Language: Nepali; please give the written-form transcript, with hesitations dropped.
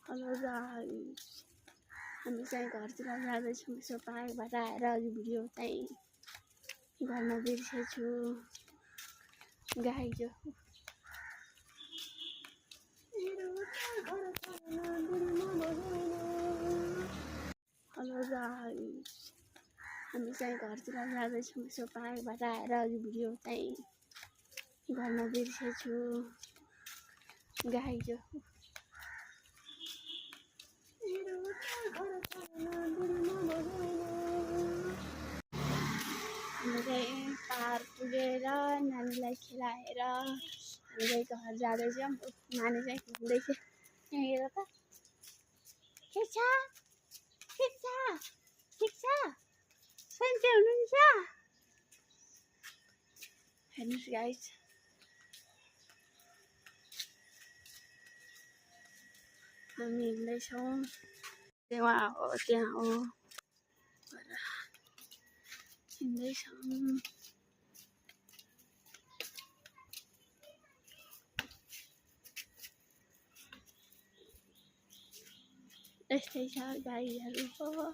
हेलो गाइस, हामी चाहिँ घरतिर जाँदैछौँ। यसो पार्कबाट आएर अघि भिडियो चाहिँ गर्न बिर्सेछु। गाई जो हेलो गाइस, हामी चाहिँ घरतिर जाँदैछौँ। यसो पार्कबाट आएर अघि भिडियो चाहिँ गर्न बिर्सेछु। गाई जो हामी चाहिँ पार्क पुगेर नानीलाई खेलाएर हामी चाहिँ घर जाँदैछौँ। नानी चाहिँ घुम्दैछ। यहाँ हेर त, ठिक छ ठिक छ ठिक छ, सन्चै हुनुहुन्छ? हेर्नुहोस् गाइस, हामी हिँड्दैछौँ। त्यहाँ हो हिँड्दैछौँ। यस्तै छ गाईहरू हो।